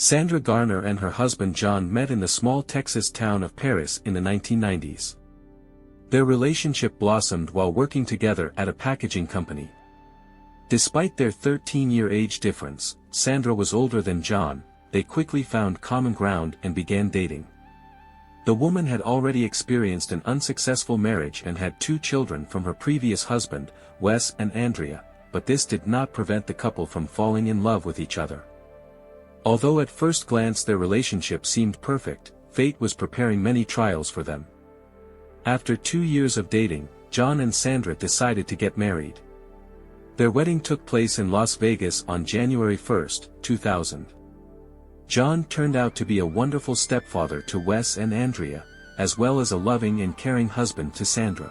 Sandra Garner and her husband John met in the small Texas town of Paris in the 1990s. Their relationship blossomed while working together at a packaging company. Despite their 13-year age difference, Sandra was older than John. They quickly found common ground and began dating. The woman had already experienced an unsuccessful marriage and had 2 children from her previous husband, Wes and Andrea, but this did not prevent the couple from falling in love with each other. Although at first glance their relationship seemed perfect, fate was preparing many trials for them. After 2 years of dating, John and Sandra decided to get married. Their wedding took place in Las Vegas on January 1, 2000. John turned out to be a wonderful stepfather to Wes and Andrea, as well as a loving and caring husband to Sandra.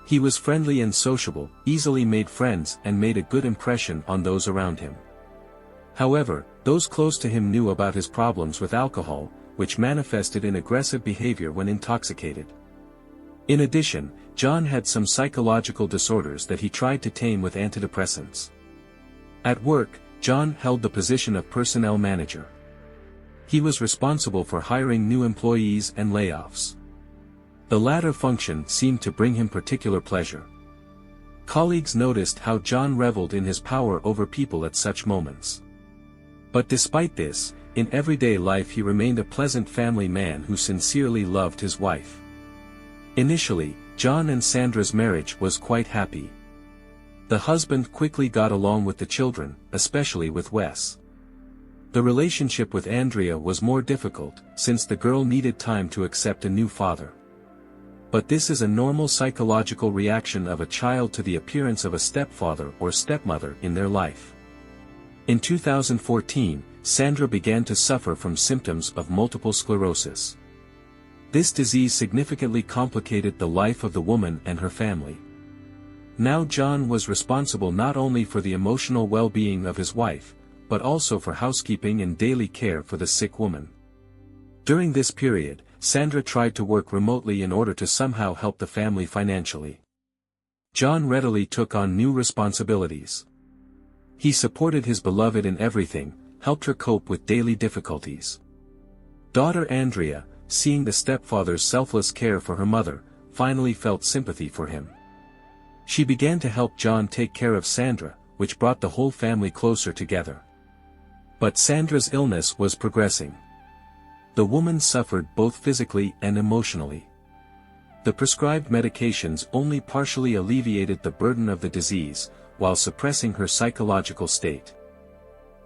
He was friendly and sociable, easily made friends and made a good impression on those around him. However, those close to him knew about his problems with alcohol, which manifested in aggressive behavior when intoxicated. In addition, John had some psychological disorders that he tried to tame with antidepressants. At work, John held the position of personnel manager. He was responsible for hiring new employees and layoffs. The latter function seemed to bring him particular pleasure. Colleagues noticed how John reveled in his power over people at such moments. But despite this, in everyday life he remained a pleasant family man who sincerely loved his wife. Initially, John and Sandra's marriage was quite happy. The husband quickly got along with the children, especially with Wes. The relationship with Andrea was more difficult, since the girl needed time to accept a new father. But this is a normal psychological reaction of a child to the appearance of a stepfather or stepmother in their life. In 2014, Sandra began to suffer from symptoms of multiple sclerosis. This disease significantly complicated the life of the woman and her family. Now John was responsible not only for the emotional well-being of his wife, but also for housekeeping and daily care for the sick woman. During this period, Sandra tried to work remotely in order to somehow help the family financially. John readily took on new responsibilities. He supported his beloved in everything, helped her cope with daily difficulties. Daughter Andrea, seeing the stepfather's selfless care for her mother, finally felt sympathy for him. She began to help John take care of Sandra, which brought the whole family closer together. But Sandra's illness was progressing. The woman suffered both physically and emotionally. The prescribed medications only partially alleviated the burden of the disease, while suppressing her psychological state.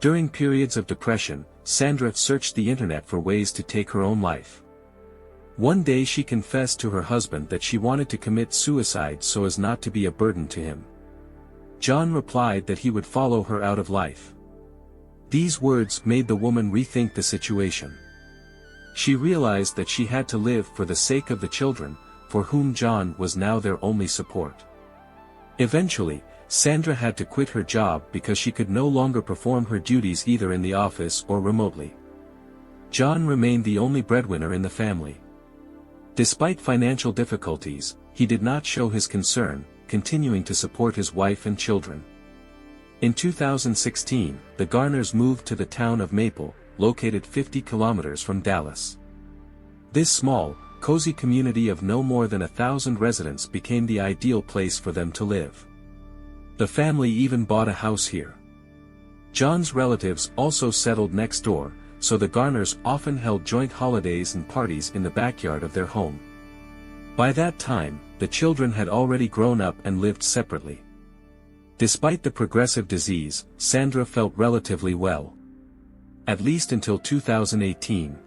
During periods of depression, Sandra searched the internet for ways to take her own life. One day she confessed to her husband that she wanted to commit suicide so as not to be a burden to him. John replied that he would follow her out of life. These words made the woman rethink the situation. She realized that she had to live for the sake of the children, for whom John was now their only support. Eventually, Sandra had to quit her job because she could no longer perform her duties either in the office or remotely. John remained the only breadwinner in the family. Despite financial difficulties, he did not show his concern, continuing to support his wife and children. In 2016, the Garners moved to the town of Maple, located 50 kilometers from Dallas. This small, cozy community of no more than 1,000 residents became the ideal place for them to live. The family even bought a house here. John's relatives also settled next door, so the Garners often held joint holidays and parties in the backyard of their home. By that time, the children had already grown up and lived separately. Despite the progressive disease, Sandra felt relatively well. At least until 2018.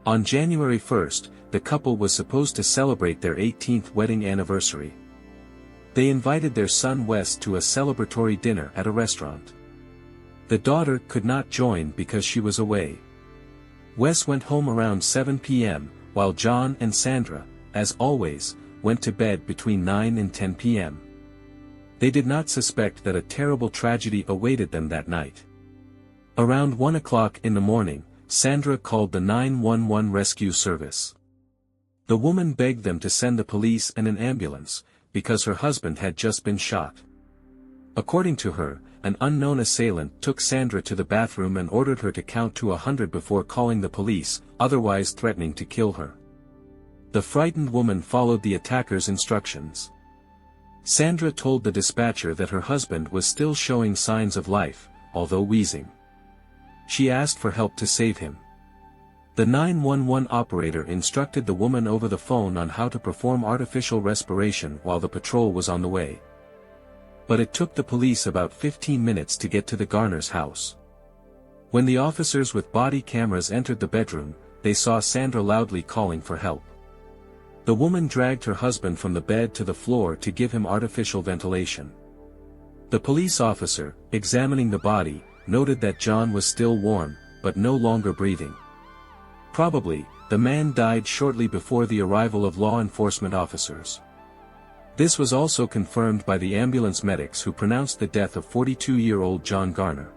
On January 1st, the couple was supposed to celebrate their 18th wedding anniversary. They invited their son Wes to a celebratory dinner at a restaurant. The daughter could not join because she was away. Wes went home around 7 p.m., while John and Sandra, as always, went to bed between 9 and 10 p.m. They did not suspect that a terrible tragedy awaited them that night. Around 1 o'clock in the morning, Sandra called the 911 rescue service. The woman begged them to send the police and an ambulance, because her husband had just been shot. According to her, an unknown assailant took Sandra to the bathroom and ordered her to count to 100 before calling the police, otherwise threatening to kill her. The frightened woman followed the attacker's instructions. Sandra told the dispatcher that her husband was still showing signs of life, although wheezing. She asked for help to save him. The 911 operator instructed the woman over the phone on how to perform artificial respiration while the patrol was on the way. But it took the police about 15 minutes to get to the Garner's house. When the officers with body cameras entered the bedroom, they saw Sandra loudly calling for help. The woman dragged her husband from the bed to the floor to give him artificial ventilation. The police officer, examining the body, noted that John was still warm, but no longer breathing. Probably, the man died shortly before the arrival of law enforcement officers. This was also confirmed by the ambulance medics who pronounced the death of 42-year-old John Garner.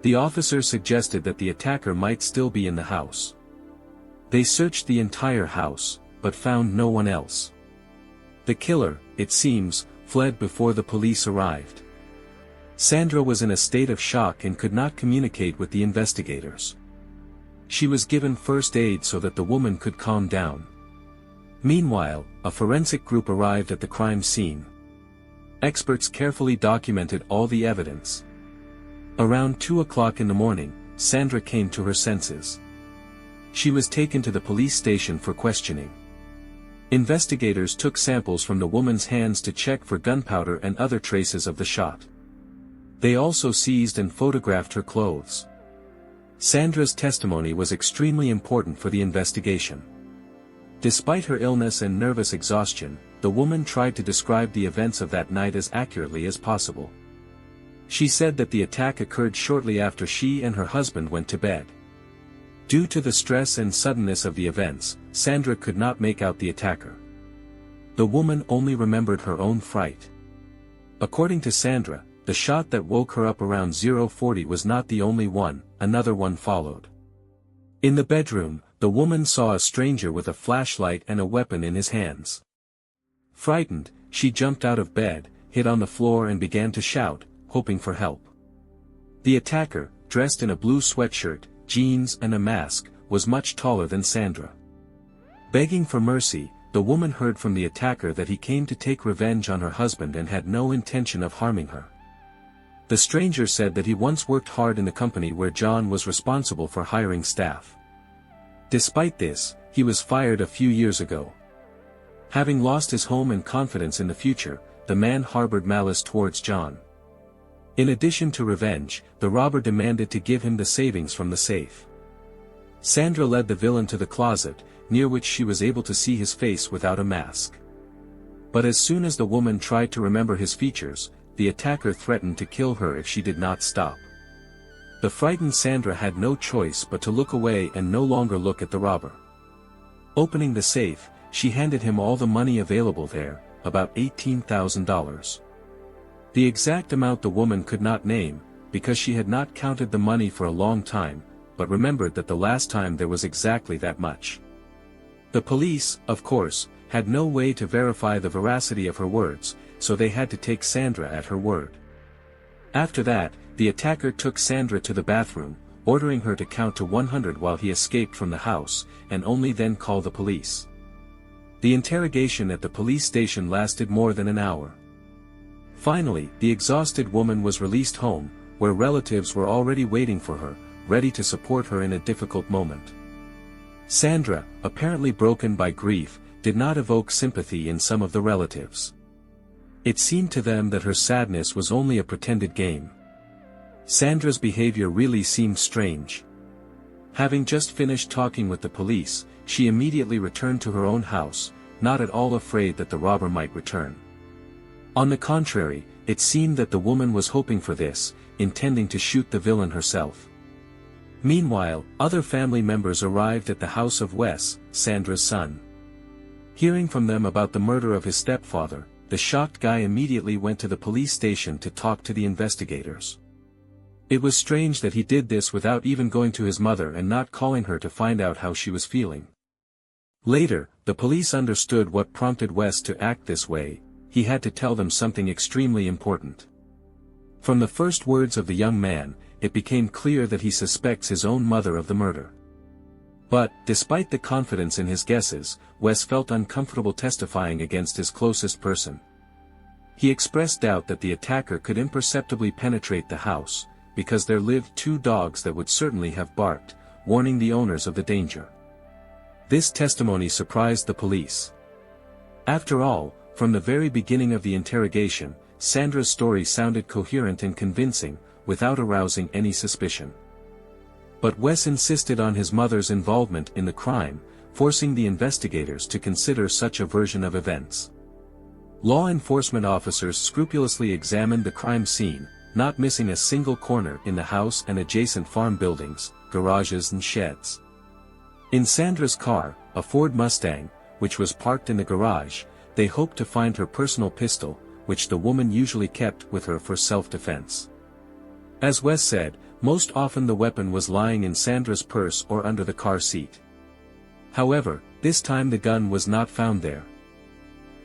The officers suggested that the attacker might still be in the house. They searched the entire house, but found no one else. The killer, it seems, fled before the police arrived. Sandra was in a state of shock and could not communicate with the investigators. She was given first aid so that the woman could calm down. Meanwhile, a forensic group arrived at the crime scene. Experts carefully documented all the evidence. Around 2 o'clock in the morning, Sandra came to her senses. She was taken to the police station for questioning. Investigators took samples from the woman's hands to check for gunpowder and other traces of the shot. They also seized and photographed her clothes. Sandra's testimony was extremely important for the investigation. Despite her illness and nervous exhaustion, the woman tried to describe the events of that night as accurately as possible. She said that the attack occurred shortly after she and her husband went to bed. Due to the stress and suddenness of the events, Sandra could not make out the attacker. The woman only remembered her own fright. According to Sandra, the shot that woke her up around 0:40 was not the only one, another one followed. In the bedroom, the woman saw a stranger with a flashlight and a weapon in his hands. Frightened, she jumped out of bed, hid on the floor and began to shout, hoping for help. The attacker, dressed in a blue sweatshirt, jeans and a mask, was much taller than Sandra. Begging for mercy, the woman heard from the attacker that he came to take revenge on her husband and had no intention of harming her. The stranger said that he once worked hard in the company where John was responsible for hiring staff. Despite this, he was fired a few years ago. Having lost his home and confidence in the future, the man harbored malice towards John. In addition to revenge, the robber demanded to give him the savings from the safe. Sandra led the villain to the closet, near which she was able to see his face without a mask. But as soon as the woman tried to remember his features, the attacker threatened to kill her if she did not stop. The frightened Sandra had no choice but to look away and no longer look at the robber. Opening the safe, she handed him all the money available there, about $18,000. The exact amount the woman could not name, because she had not counted the money for a long time, but remembered that the last time there was exactly that much. The police, of course, had no way to verify the veracity of her words, so they had to take Sandra at her word. After that, the attacker took Sandra to the bathroom, ordering her to count to 100 while he escaped from the house, and only then call the police. The interrogation at the police station lasted more than an hour. Finally, the exhausted woman was released home, where relatives were already waiting for her, ready to support her in a difficult moment. Sandra, apparently broken by grief, did not evoke sympathy in some of the relatives. It seemed to them that her sadness was only a pretended game. Sandra's behavior really seemed strange. Having just finished talking with the police, she immediately returned to her own house, not at all afraid that the robber might return. On the contrary, it seemed that the woman was hoping for this, intending to shoot the villain herself. Meanwhile, other family members arrived at the house of Wes, Sandra's son. Hearing from them about the murder of his stepfather, the shocked guy immediately went to the police station to talk to the investigators. It was strange that he did this without even going to his mother and not calling her to find out how she was feeling. Later, the police understood what prompted Wes to act this way. He had to tell them something extremely important. From the first words of the young man, it became clear that he suspects his own mother of the murder. But, despite the confidence in his guesses, Wes felt uncomfortable testifying against his closest person. He expressed doubt that the attacker could imperceptibly penetrate the house, because there lived 2 dogs that would certainly have barked, warning the owners of the danger. This testimony surprised the police. After all, from the very beginning of the interrogation, Sandra's story sounded coherent and convincing, without arousing any suspicion. But Wes insisted on his mother's involvement in the crime, forcing the investigators to consider such a version of events. Law enforcement officers scrupulously examined the crime scene, not missing a single corner in the house and adjacent farm buildings, garages and sheds. In Sandra's car, a Ford Mustang, which was parked in the garage, they hoped to find her personal pistol, which the woman usually kept with her for self-defense. As Wes said, most often the weapon was lying in Sandra's purse or under the car seat. However, this time the gun was not found there.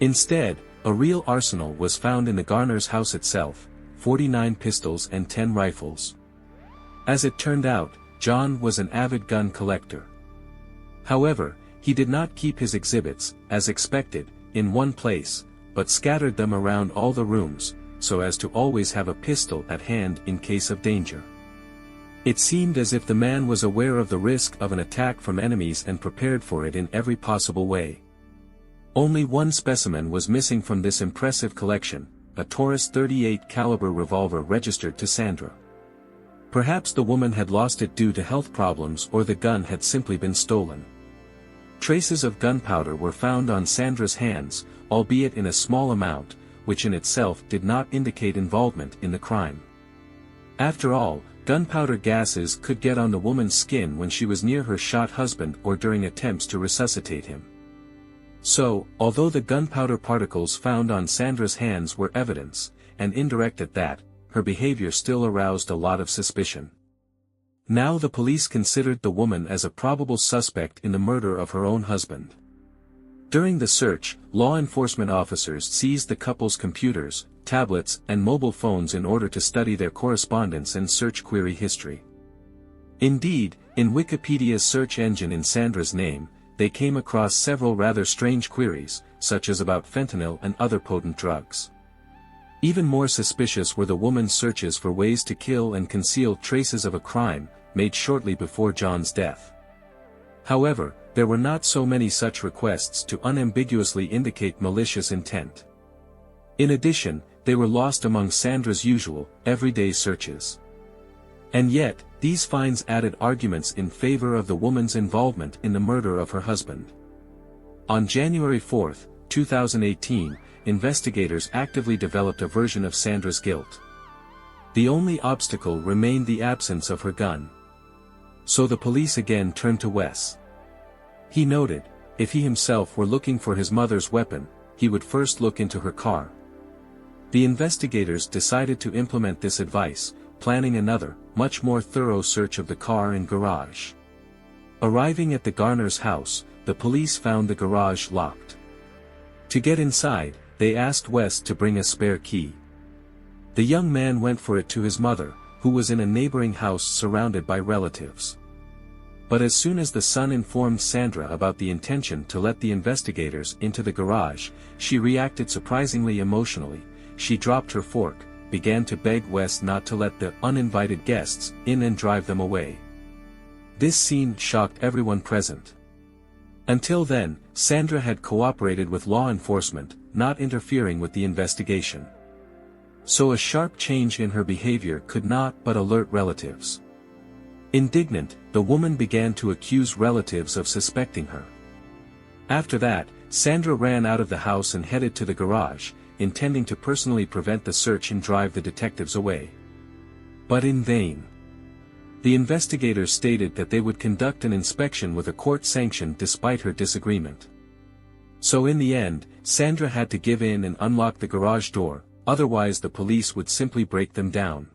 Instead, a real arsenal was found in the Garner's house itself, 49 pistols and 10 rifles. As it turned out, John was an avid gun collector. However, he did not keep his exhibits, as expected, in one place, but scattered them around all the rooms, so as to always have a pistol at hand in case of danger. It seemed as if the man was aware of the risk of an attack from enemies and prepared for it in every possible way. Only one specimen was missing from this impressive collection, a Taurus .38 caliber revolver registered to Sandra. Perhaps the woman had lost it due to health problems or the gun had simply been stolen. Traces of gunpowder were found on Sandra's hands, albeit in a small amount, which in itself did not indicate involvement in the crime. After all, gunpowder gases could get on the woman's skin when she was near her shot husband or during attempts to resuscitate him. So, although the gunpowder particles found on Sandra's hands were evidence, and indirect at that, her behavior still aroused a lot of suspicion. Now the police considered the woman as a probable suspect in the murder of her own husband. During the search, law enforcement officers seized the couple's computers, tablets, and mobile phones in order to study their correspondence and search query history. Indeed, in Wikipedia's search engine in Sandra's name, they came across several rather strange queries, such as about fentanyl and other potent drugs. Even more suspicious were the woman's searches for ways to kill and conceal traces of a crime, made shortly before John's death. However, there were not so many such requests to unambiguously indicate malicious intent. In addition, they were lost among Sandra's usual, everyday searches. And yet, these finds added arguments in favor of the woman's involvement in the murder of her husband. On January 4, 2018, investigators actively developed a version of Sandra's guilt. The only obstacle remained the absence of her gun. So the police again turned to Wes. He noted, if he himself were looking for his mother's weapon, he would first look into her car. The investigators decided to implement this advice, planning another, much more thorough search of the car and garage. Arriving at the Garner's house, the police found the garage locked. To get inside, they asked Wes to bring a spare key. The young man went for it to his mother, who was in a neighboring house surrounded by relatives. But as soon as the son informed Sandra about the intention to let the investigators into the garage, she reacted surprisingly emotionally. She dropped her fork, began to beg Wes not to let the uninvited guests in and drive them away. This scene shocked everyone present. Until then, Sandra had cooperated with law enforcement, not interfering with the investigation. So a sharp change in her behavior could not but alert relatives. Indignant, the woman began to accuse relatives of suspecting her. After that, Sandra ran out of the house and headed to the garage, intending to personally prevent the search and drive the detectives away. But in vain. The investigators stated that they would conduct an inspection with a court sanction despite her disagreement. So in the end, Sandra had to give in and unlock the garage door, otherwise the police would simply break them down.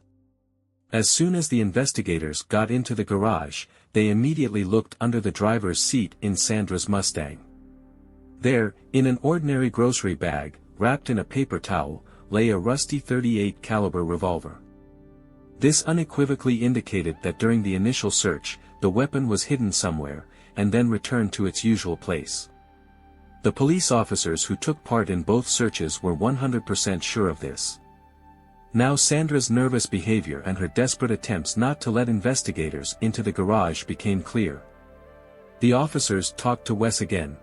As soon as the investigators got into the garage, they immediately looked under the driver's seat in Sandra's Mustang. There, in an ordinary grocery bag, wrapped in a paper towel, lay a rusty .38 caliber revolver. This unequivocally indicated that during the initial search, the weapon was hidden somewhere, and then returned to its usual place. The police officers who took part in both searches were 100% sure of this. Now Sandra's nervous behavior and her desperate attempts not to let investigators into the garage became clear. The officers talked to Wes again.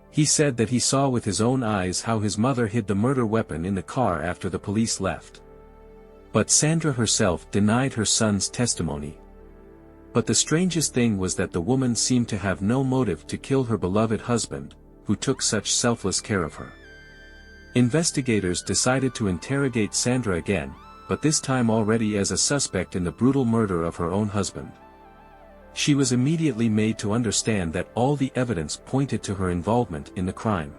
He said that he saw with his own eyes how his mother hid the murder weapon in the car after the police left. But Sandra herself denied her son's testimony. But the strangest thing was that the woman seemed to have no motive to kill her beloved husband, who took such selfless care of her. Investigators decided to interrogate Sandra again, but this time already as a suspect in the brutal murder of her own husband. She was immediately made to understand that all the evidence pointed to her involvement in the crime.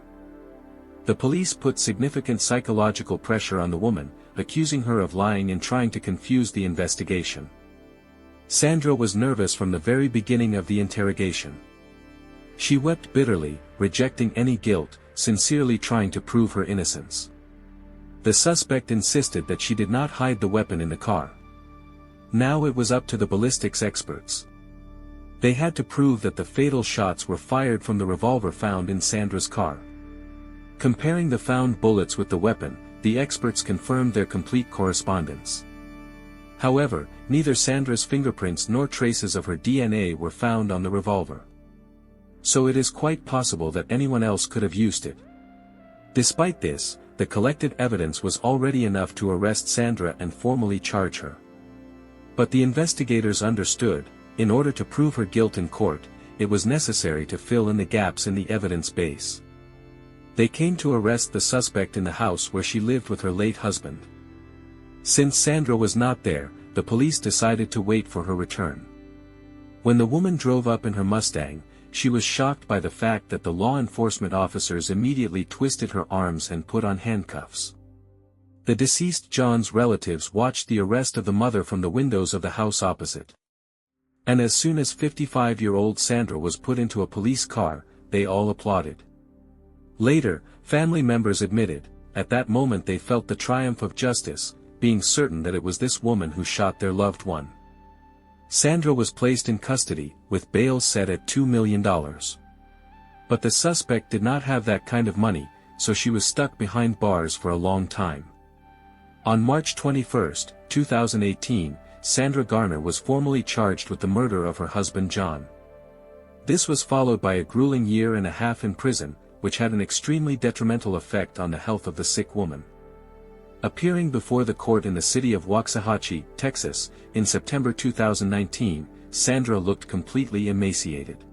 The police put significant psychological pressure on the woman, accusing her of lying and trying to confuse the investigation. Sandra was nervous from the very beginning of the interrogation. She wept bitterly, rejecting any guilt, sincerely trying to prove her innocence. The suspect insisted that she did not hide the weapon in the car. Now it was up to the ballistics experts. They had to prove that the fatal shots were fired from the revolver found in Sandra's car. Comparing the found bullets with the weapon, the experts confirmed their complete correspondence. However, neither Sandra's fingerprints nor traces of her DNA were found on the revolver. So it is quite possible that anyone else could have used it. Despite this, the collected evidence was already enough to arrest Sandra and formally charge her. But the investigators understood, in order to prove her guilt in court, it was necessary to fill in the gaps in the evidence base. They came to arrest the suspect in the house where she lived with her late husband. Since Sandra was not there, the police decided to wait for her return. When the woman drove up in her Mustang, she was shocked by the fact that the law enforcement officers immediately twisted her arms and put on handcuffs. The deceased John's relatives watched the arrest of the mother from the windows of the house opposite. And as soon as 55-year-old Sandra was put into a police car, they all applauded. Later, family members admitted, at that moment they felt the triumph of justice, being certain that it was this woman who shot their loved one. Sandra was placed in custody, with bail set at $2 million. But the suspect did not have that kind of money, so she was stuck behind bars for a long time. On March 21, 2018, Sandra Garner was formally charged with the murder of her husband John. This was followed by a grueling year and a half in prison, which had an extremely detrimental effect on the health of the sick woman. Appearing before the court in the city of Waxahachie, Texas, in September 2019, Sandra looked completely emaciated.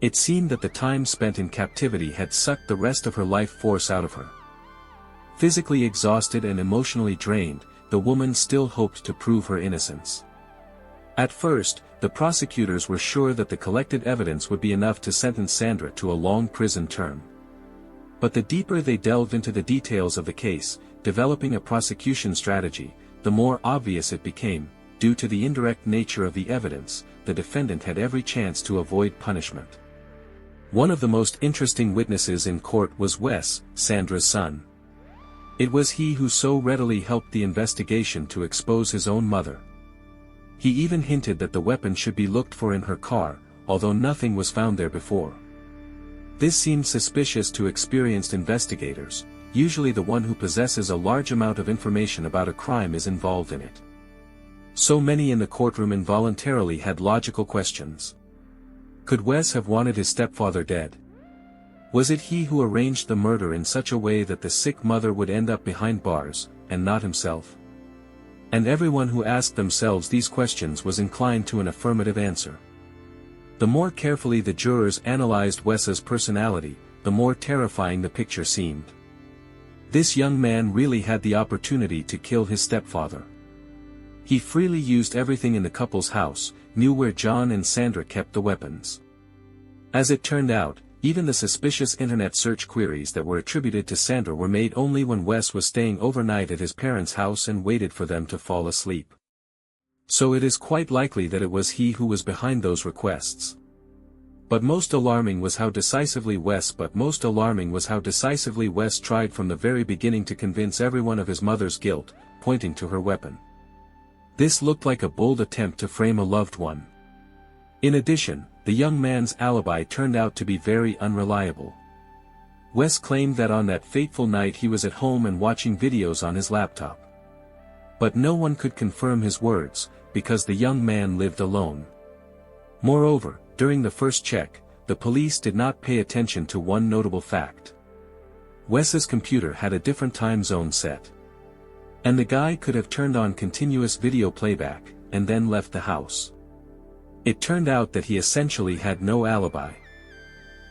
It seemed that the time spent in captivity had sucked the rest of her life force out of her. Physically exhausted and emotionally drained, the woman still hoped to prove her innocence. At first, the prosecutors were sure that the collected evidence would be enough to sentence Sandra to a long prison term. But the deeper they delved into the details of the case, developing a prosecution strategy, the more obvious it became, due to the indirect nature of the evidence, the defendant had every chance to avoid punishment. One of the most interesting witnesses in court was Wes, Sandra's son. It was he who so readily helped the investigation to expose his own mother. He even hinted that the weapon should be looked for in her car, although nothing was found there before. This seemed suspicious to experienced investigators. Usually the one who possesses a large amount of information about a crime is involved in it. So many in the courtroom involuntarily had logical questions. Could Wes have wanted his stepfather dead? Was it he who arranged the murder in such a way that the sick mother would end up behind bars, and not himself? And everyone who asked themselves these questions was inclined to an affirmative answer. The more carefully the jurors analyzed Wes's personality, the more terrifying the picture seemed. This young man really had the opportunity to kill his stepfather. He freely used everything in the couple's house, knew where John and Sandra kept the weapons. As it turned out, even the suspicious internet search queries that were attributed to Sandra were made only when Wes was staying overnight at his parents' house and waited for them to fall asleep. So it is quite likely that it was he who was behind those requests. But most alarming was how decisively Wes tried from the very beginning to convince everyone of his mother's guilt, pointing to her weapon. This looked like a bold attempt to frame a loved one. In addition, the young man's alibi turned out to be very unreliable. Wes claimed that on that fateful night he was at home and watching videos on his laptop. But no one could confirm his words, because the young man lived alone. Moreover, during the first check, the police did not pay attention to one notable fact. Wes's computer had a different time zone set. And the guy could have turned on continuous video playback, and then left the house. It turned out that he essentially had no alibi.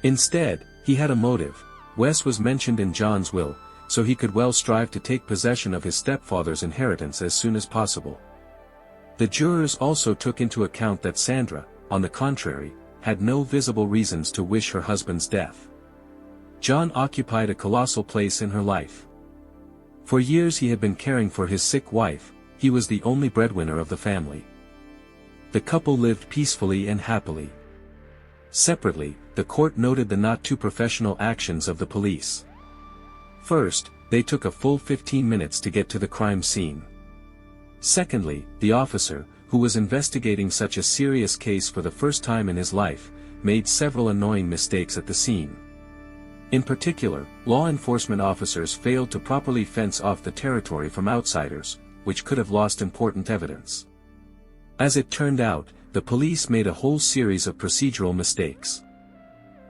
Instead, he had a motive. Wes was mentioned in John's will, so he could well strive to take possession of his stepfather's inheritance as soon as possible. The jurors also took into account that Sandra, on the contrary, had no visible reasons to wish her husband's death. John occupied a colossal place in her life. For years he had been caring for his sick wife, he was the only breadwinner of the family. The couple lived peacefully and happily. Separately, the court noted the not-too-professional actions of the police. First, they took a full 15 minutes to get to the crime scene. Secondly, the officer, who was investigating such a serious case for the first time in his life, made several annoying mistakes at the scene. In particular, law enforcement officers failed to properly fence off the territory from outsiders, which could have lost important evidence. As it turned out, the police made a whole series of procedural mistakes.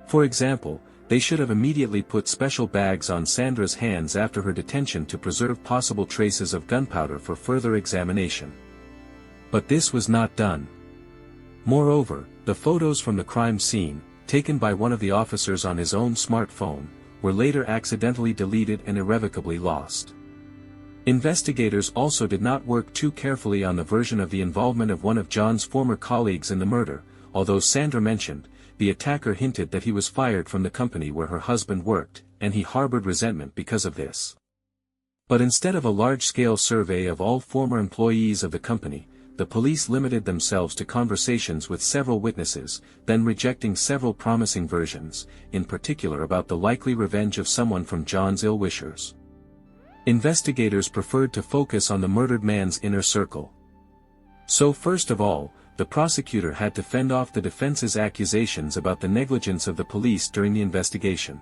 For example, they should have immediately put special bags on Sandra's hands after her detention to preserve possible traces of gunpowder for further examination. But this was not done. Moreover, the photos from the crime scene, taken by one of the officers on his own smartphone, were later accidentally deleted and irrevocably lost. Investigators also did not work too carefully on the version of the involvement of one of John's former colleagues in the murder, although Sandra mentioned, the attacker hinted that he was fired from the company where her husband worked, and he harbored resentment because of this. But instead of a large-scale survey of all former employees of the company, the police limited themselves to conversations with several witnesses, then rejecting several promising versions, in particular about the likely revenge of someone from John's ill-wishers. Investigators preferred to focus on the murdered man's inner circle. So first of all, the prosecutor had to fend off the defense's accusations about the negligence of the police during the investigation.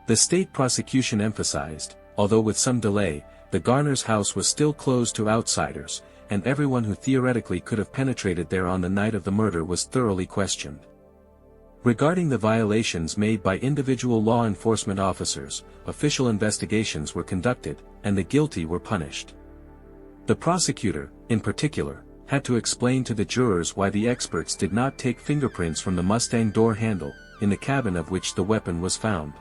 The state prosecution emphasized, although with some delay, the Garner's house was still closed to outsiders, and everyone who theoretically could have penetrated there on the night of the murder was thoroughly questioned. Regarding the violations made by individual law enforcement officers, official investigations were conducted, and the guilty were punished. The prosecutor, in particular, had to explain to the jurors why the experts did not take fingerprints from the Mustang door handle, in the cabin of which the weapon was found.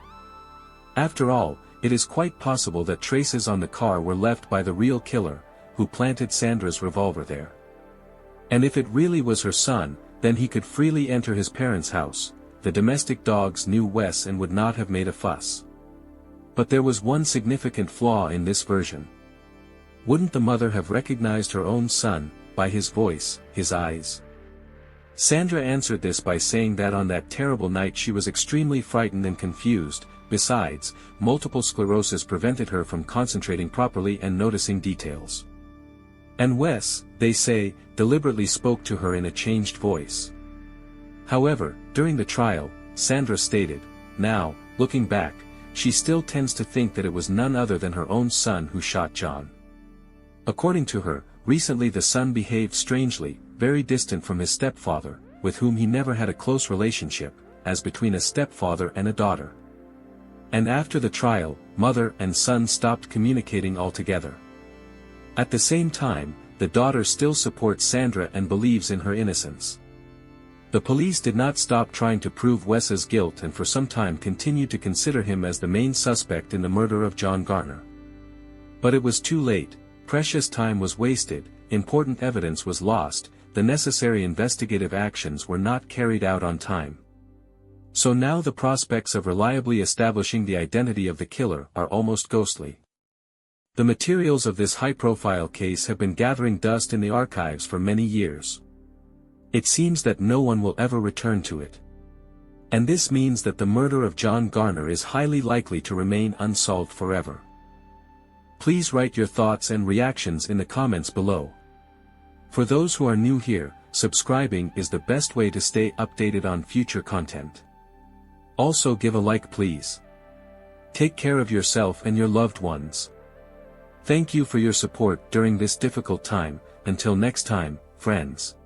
After all, it is quite possible that traces on the car were left by the real killer, who planted Sandra's revolver there. And if it really was her son, then he could freely enter his parents' house. The domestic dogs knew Wes and would not have made a fuss. But there was one significant flaw in this version. Wouldn't the mother have recognized her own son, by his voice, his eyes? Sandra answered this by saying that on that terrible night she was extremely frightened and confused. Besides, multiple sclerosis prevented her from concentrating properly and noticing details. And Wes, they say, deliberately spoke to her in a changed voice. However, during the trial, Sandra stated, now, looking back, she still tends to think that it was none other than her own son who shot John. According to her, recently the son behaved strangely, very distant from his stepfather, with whom he never had a close relationship, as between a stepfather and a daughter. And after the trial, mother and son stopped communicating altogether. At the same time, the daughter still supports Sandra and believes in her innocence. The police did not stop trying to prove Wes's guilt and for some time continued to consider him as the main suspect in the murder of John Garner. But it was too late, precious time was wasted, important evidence was lost, the necessary investigative actions were not carried out on time. So now the prospects of reliably establishing the identity of the killer are almost ghostly. The materials of this high-profile case have been gathering dust in the archives for many years. It seems that no one will ever return to it. And this means that the murder of John Garner is highly likely to remain unsolved forever. Please write your thoughts and reactions in the comments below. For those who are new here, subscribing is the best way to stay updated on future content. Also give a like please. Take care of yourself and your loved ones. Thank you for your support during this difficult time. Until next time, friends.